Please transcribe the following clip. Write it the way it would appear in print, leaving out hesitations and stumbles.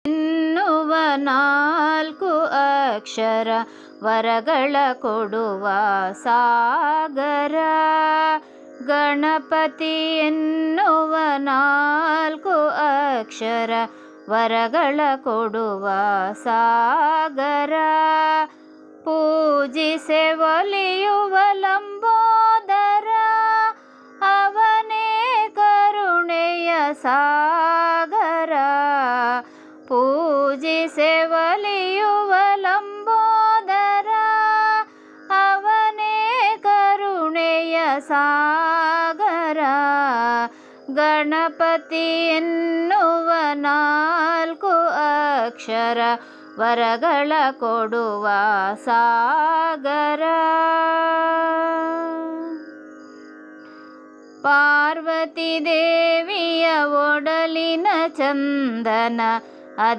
ಎನ್ನುವ ನಾಲ್ಕು ಅಕ್ಷರ ವರಗಳ ಕೊಡುವ ಸಾಗರ. ಗಣಪತಿ ಎನ್ನುವ ನಾಲ್ಕು ಅಕ್ಷರ ವರಗಳ ಕೊಡುವ ಸಾಗರ. ಪೂಜಿಸೆ ಒಲಿಯುವ ಲಂಬೋದರ, ಅವನೇ ಕರುಣೆಯ ಸಾಗರ. ಪೂಜಿಸೆ ಒಲಿಯುವ ಲಂಬೋದರ, ಅವನೇ ಕರುಣೆಯ ಸಾಗರ. ಗಣಪತಿ ಎನ್ನುವ ನಾಲ್ಕು ಅಕ್ಷರ ವರಗಳ ಕೊಡುವ ಸಾಗರ. ಪಾರ್ವತಿ ದೇವಿಯ ಒಡಲಿನ ಚಂದನ